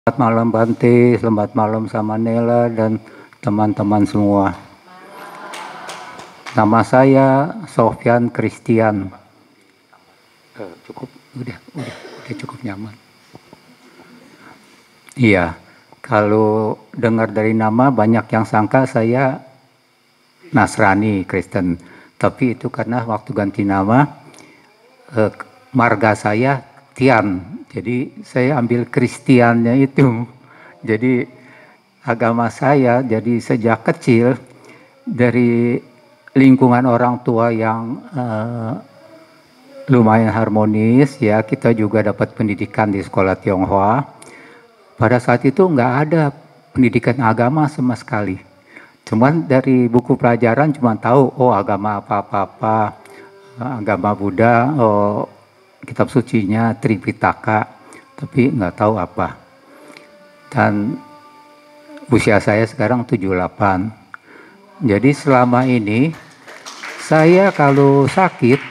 Selamat malam Bante, selamat malam sama Nela dan teman-teman semua. Nama saya Sofyan Christian. Udah cukup nyaman. Iya, kalau dengar dari nama banyak yang sangka saya Nasrani, Kristen. Tapi itu karena waktu ganti nama, marga saya Tian. Jadi saya ambil Kristiannya itu. Jadi agama saya jadi sejak kecil dari lingkungan orang tua yang lumayan harmonis ya, kita juga dapat pendidikan di sekolah Tionghoa. Pada saat itu nggak ada pendidikan agama sama sekali. Cuman dari buku pelajaran cuma tahu agama apa-apa, agama Buddha, kitab sucinya Tripitaka, tapi nggak tahu apa. Dan usia saya sekarang 78. Jadi selama ini saya kalau sakit,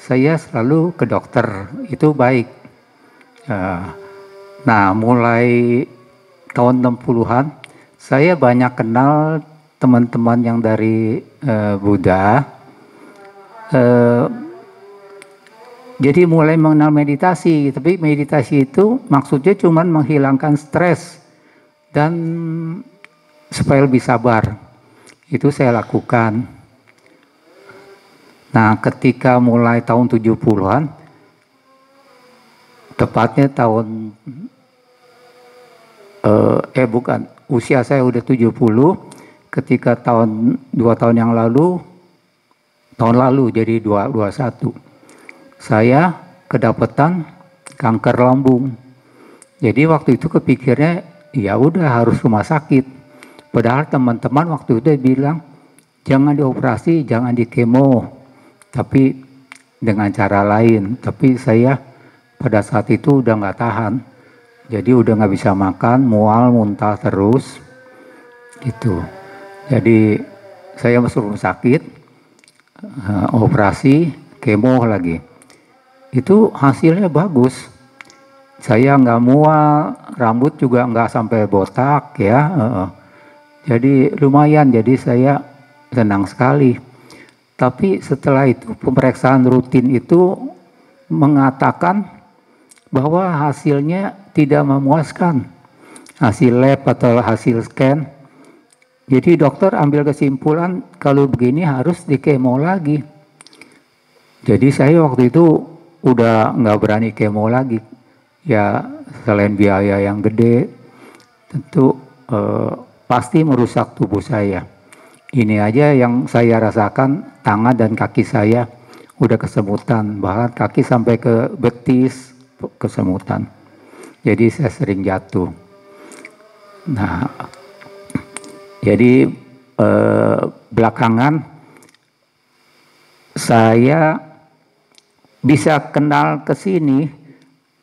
saya selalu ke dokter, itu baik. Nah, mulai tahun 60-an, saya banyak kenal teman-teman yang dari Buddha. Jadi mulai mengenal meditasi, tapi meditasi itu maksudnya cuma menghilangkan stres dan supaya lebih sabar. Itu saya lakukan. Nah, ketika mulai tahun 70-an, tepatnya tahun usia saya udah 70, ketika dua tahun yang lalu, jadi 21, saya kedapatan kanker lambung. Jadi waktu itu kepikirnya ya udah harus rumah sakit. Padahal teman-teman waktu itu bilang jangan dioperasi, jangan dikemo, tapi dengan cara lain. Tapi saya pada saat itu udah nggak tahan. Jadi udah nggak bisa makan, mual, muntah terus, gitu. Jadi saya masuk rumah sakit, operasi, kemo lagi. Itu hasilnya bagus. Saya nggak mual, rambut juga nggak sampai botak ya. Jadi lumayan, jadi saya senang sekali. Tapi setelah itu pemeriksaan rutin itu mengatakan bahwa hasilnya tidak memuaskan. Hasil lab atau hasil scan. Jadi dokter ambil kesimpulan kalau begini harus dikemo lagi. Jadi saya waktu itu udah nggak berani kemo lagi. Ya selain biaya yang gede, tentu pasti merusak tubuh saya. Ini aja yang saya rasakan, tangan dan kaki saya udah kesemutan, bahkan kaki sampai ke betis kesemutan. Jadi saya sering jatuh. Nah, jadi belakangan saya bisa kenal ke sini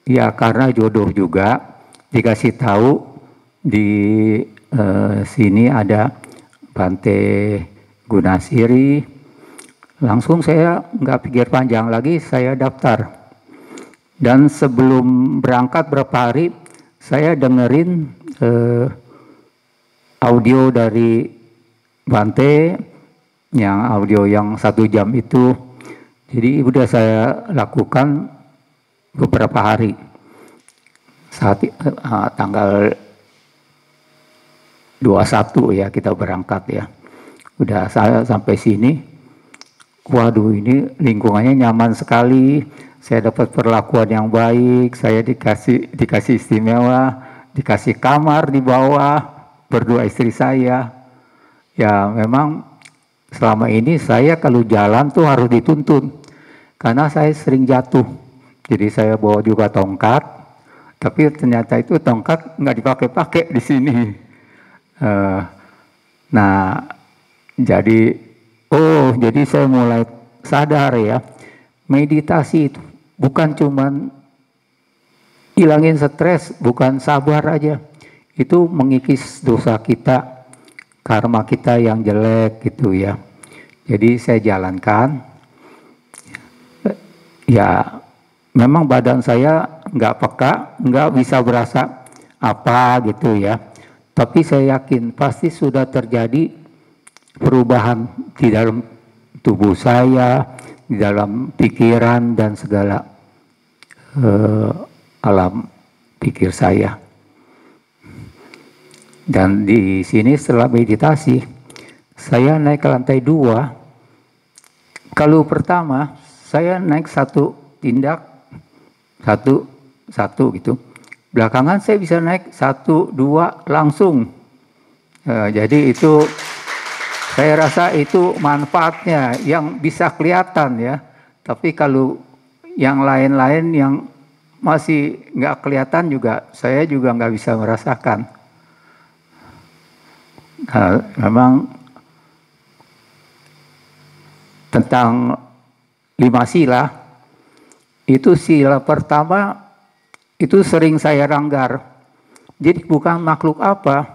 ya karena jodoh juga, dikasih tahu di sini ada Bante Gunasiri. Langsung saya nggak pikir panjang lagi, saya daftar. Dan sebelum berangkat berapa hari, saya dengerin audio dari Bante, yang audio yang 1 jam itu. Jadi udah saya lakukan beberapa hari. Saat tanggal 21 ya kita berangkat ya. Udah saya sampai sini, waduh ini lingkungannya nyaman sekali. Saya dapat perlakuan yang baik, saya dikasih istimewa, dikasih kamar di bawah, berdua istri saya. Ya memang selama ini saya kalau jalan tuh harus dituntun, karena saya sering jatuh. Jadi saya bawa juga tongkat, tapi ternyata itu tongkat nggak dipakai-pakai di sini. Nah, jadi saya mulai sadar ya, meditasi itu bukan cuman hilangin stres, bukan sabar aja. Itu mengikis dosa kita, karma kita yang jelek gitu ya. Jadi saya jalankan. Ya, memang badan saya nggak peka, nggak bisa berasa apa gitu ya. Tapi saya yakin pasti sudah terjadi perubahan di dalam tubuh saya, di dalam pikiran dan segala alam pikir saya. Dan di sini setelah meditasi, saya naik ke lantai 2. Kalau pertama, saya naik satu tindak, satu gitu. Belakangan saya bisa naik 1, 2 langsung. Jadi itu, saya rasa itu manfaatnya yang bisa kelihatan ya. Tapi kalau yang lain-lain yang masih nggak kelihatan juga, saya juga nggak bisa merasakan. Nah, memang tentang 5 sila, itu sila pertama itu sering saya langgar. Jadi bukan makhluk apa,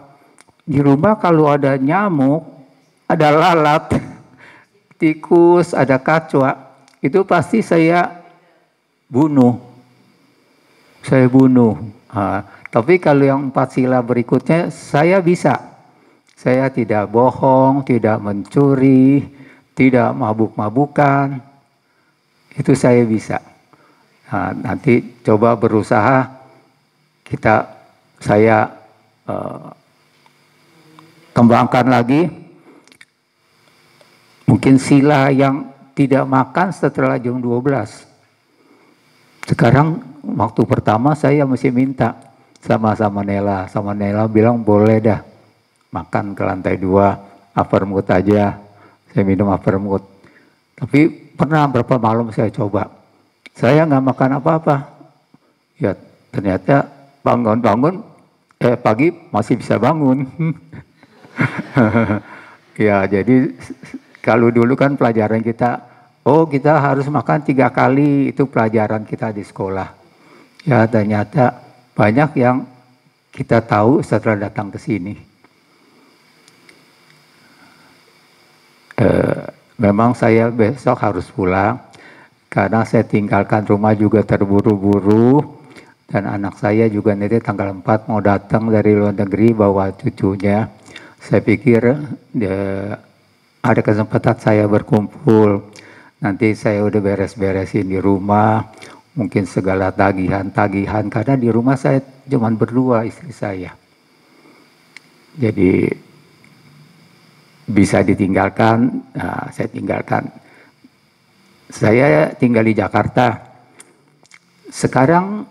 di rumah kalau ada nyamuk, ada lalat, tikus, ada kacwa, itu pasti saya bunuh. Tapi kalau yang 4 sila berikutnya saya bisa. Saya tidak bohong, tidak mencuri, tidak mabuk-mabukan. Itu saya bisa. Nah, nanti coba berusaha saya kembangkan lagi. Mungkin sila yang tidak makan setelah jam 12. Sekarang waktu pertama saya mesti minta sama Nela. Sama Nela bilang boleh dah. Makan ke lantai 2, upper mood aja, saya minum upper mood. Tapi pernah berapa malam saya coba, saya nggak makan apa-apa. Ya ternyata bangun-bangun, pagi masih bisa bangun. Ya jadi kalau dulu kan pelajaran kita, kita harus makan 3 kali, itu pelajaran kita di sekolah. Ya ternyata banyak yang kita tahu setelah datang ke sini. Memang saya besok harus pulang karena saya tinggalkan rumah juga terburu-buru dan anak saya juga nanti tanggal 4 mau datang dari luar negeri bawa cucunya. Saya pikir ada kesempatan saya berkumpul. Nanti saya udah beres-beresin di rumah, mungkin segala tagihan-tagihan karena di rumah saya cuma berdua istri saya. Jadi bisa ditinggalkan, saya tinggalkan. Saya tinggal di Jakarta. Sekarang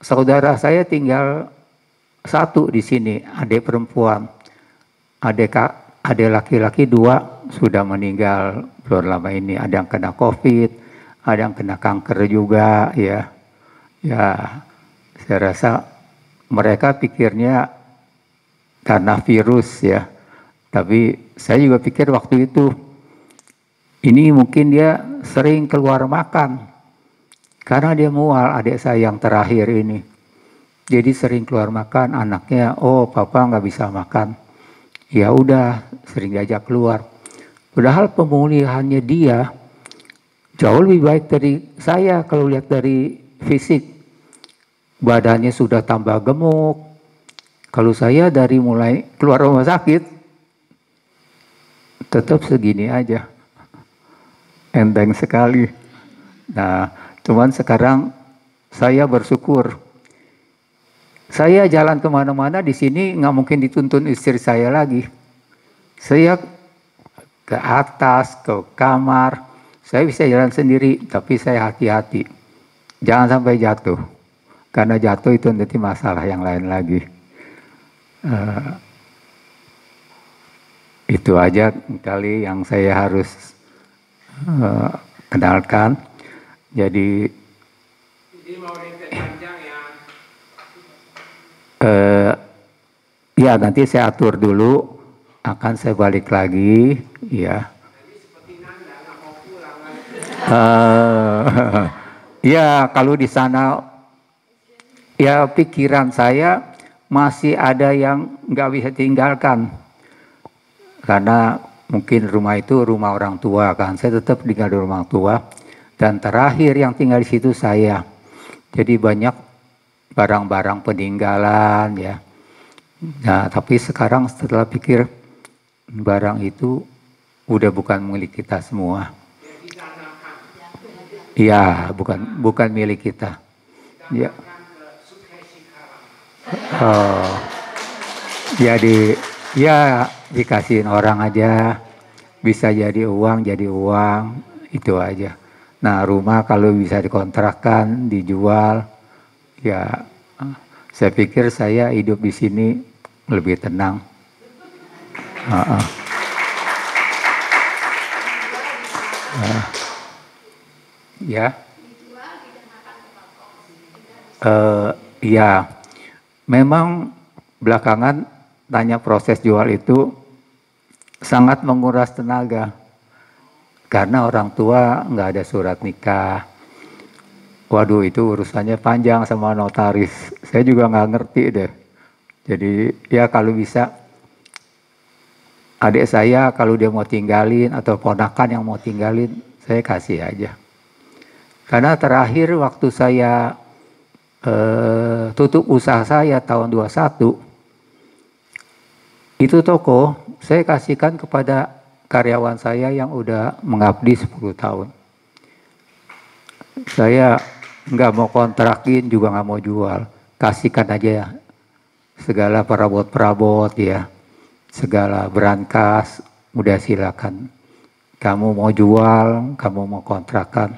saudara saya tinggal 1 di sini, adik perempuan. Adik laki-laki 2 sudah meninggal belum lama ini. Ada yang kena COVID, ada yang kena kanker juga ya. Ya, saya rasa mereka pikirnya karena virus ya. Tapi saya juga pikir waktu itu, ini mungkin dia sering keluar makan. Karena dia mual, adik saya yang terakhir ini. Jadi sering keluar makan, anaknya, papa nggak bisa makan. Ya udah, sering diajak keluar. Padahal pemulihannya dia jauh lebih baik dari saya kalau lihat dari fisik. Badannya sudah tambah gemuk. Kalau saya dari mulai keluar rumah sakit, tetap segini aja, enteng sekali. Nah, cuman sekarang saya bersyukur. Saya jalan kemana-mana di sini nggak mungkin dituntun istri saya lagi. Saya ke atas, ke kamar, saya bisa jalan sendiri, tapi saya hati-hati. Jangan sampai jatuh, karena jatuh itu nanti masalah yang lain lagi. Itu aja kali yang saya harus kenalkan. Jadi mau panjang ya nanti saya atur dulu, akan saya balik lagi ya. Ya kalau di sana ya pikiran saya masih ada yang nggak bisa tinggalkan. Karena mungkin rumah itu rumah orang tua kan, saya tetap tinggal di rumah tua. Dan terakhir yang tinggal di situ saya. Jadi banyak barang-barang peninggalan ya. Nah, tapi sekarang setelah pikir barang itu udah bukan milik kita semua. Iya, bukan milik kita. Ya. Oh, jadi ya dikasihin orang aja, bisa jadi uang itu aja. Nah, rumah kalau bisa dikontrakkan, dijual, ya saya pikir saya hidup di sini lebih tenang. Ya, ya, memang belakangan tanya proses jual itu sangat menguras tenaga karena orang tua nggak ada surat nikah. Waduh, itu urusannya panjang sama notaris. Saya juga nggak ngerti deh. Jadi ya kalau bisa adik saya kalau dia mau tinggalin atau ponakan yang mau tinggalin, saya kasih aja. Karena terakhir waktu saya tutup usaha saya tahun 21, itu toko saya kasihkan kepada karyawan saya yang udah mengabdi 10 tahun. Saya nggak mau kontrakin juga nggak mau jual, kasihkan aja ya. Segala perabot-perabot ya, segala berangkas, udah silakan. Kamu mau jual, kamu mau kontrakan,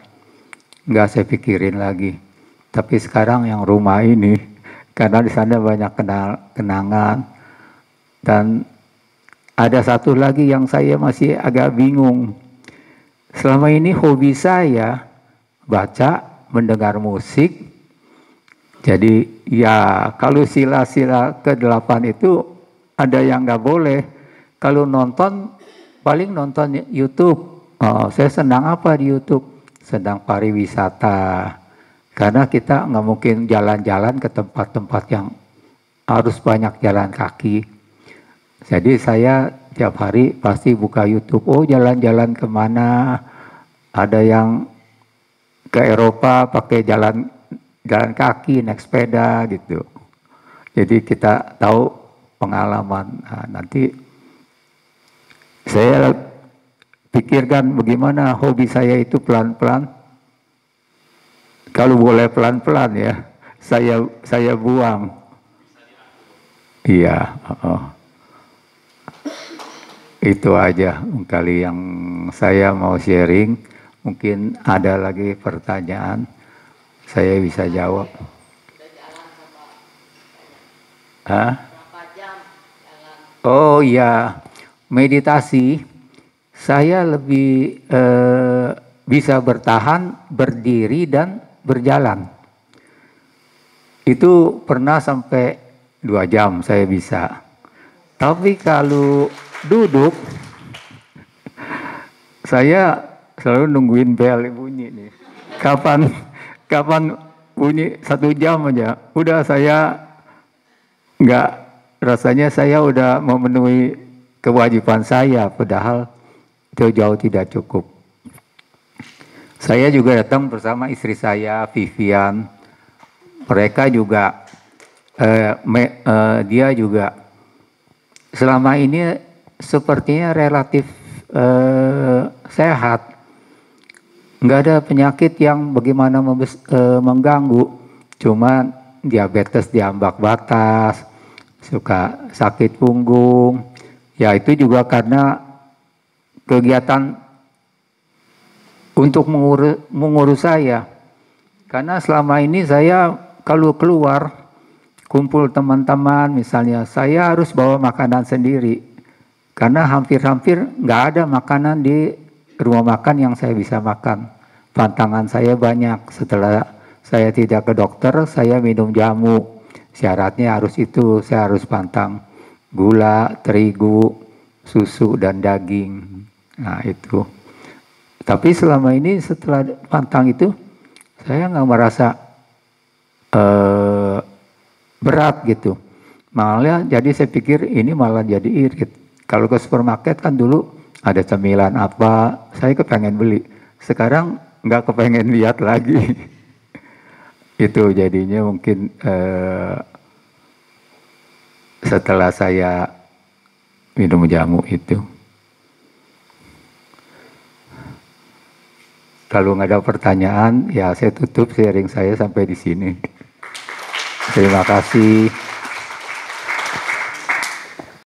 nggak saya pikirin lagi. Tapi sekarang yang rumah ini, karena di sana banyak kenangan, dan ada satu lagi yang saya masih agak bingung. Selama ini hobi saya baca, mendengar musik. Jadi ya kalau sila-sila ke-8 itu ada yang nggak boleh. Kalau nonton, paling nonton YouTube. Oh, saya senang apa di YouTube? Sedang pariwisata. Karena kita nggak mungkin jalan-jalan ke tempat-tempat yang harus banyak jalan kaki. Jadi saya tiap hari pasti buka YouTube. Oh, jalan-jalan kemana? Ada yang ke Eropa pakai jalan kaki, naik sepeda gitu. Jadi kita tahu pengalaman. Nah, nanti saya pikirkan bagaimana hobi saya itu pelan-pelan. Kalau boleh pelan-pelan ya, saya buang. Iya. Itu aja kali yang saya mau sharing. Mungkin ada lagi pertanyaan, saya bisa jawab. Hah? Oh iya, meditasi. Saya lebih bisa bertahan, berdiri dan berjalan. Itu pernah sampai 2 jam saya bisa. Tapi kalau duduk, saya selalu nungguin bel bunyi nih. Kapan bunyi 1 jam aja. Udah saya nggak, rasanya saya udah memenuhi kewajiban saya, padahal itu jauh tidak cukup. Saya juga datang bersama istri saya, Vivian. Mereka juga, dia juga selama ini sepertinya relatif sehat. Nggak ada penyakit yang bagaimana mengganggu. Cuma diabetes di ambang batas, suka sakit punggung. Ya itu juga karena kegiatan untuk mengurus saya. Karena selama ini saya kalau keluar kumpul teman-teman misalnya, saya harus bawa makanan sendiri. Karena hampir-hampir nggak ada makanan di rumah makan yang saya bisa makan. Pantangan saya banyak. Setelah saya tidak ke dokter, saya minum jamu. Syaratnya harus itu, saya harus pantang gula, terigu, susu, dan daging. Nah itu. Tapi selama ini setelah pantang itu, saya nggak merasa berat gitu. Malah jadi saya pikir ini malah jadi irit. Kalau ke supermarket kan dulu ada cemilan apa, saya kepengen beli. Sekarang nggak kepengen lihat lagi. Itu jadinya mungkin setelah saya minum jamu itu. Kalau nggak ada pertanyaan, ya saya tutup sharing saya sampai di sini. Terima kasih.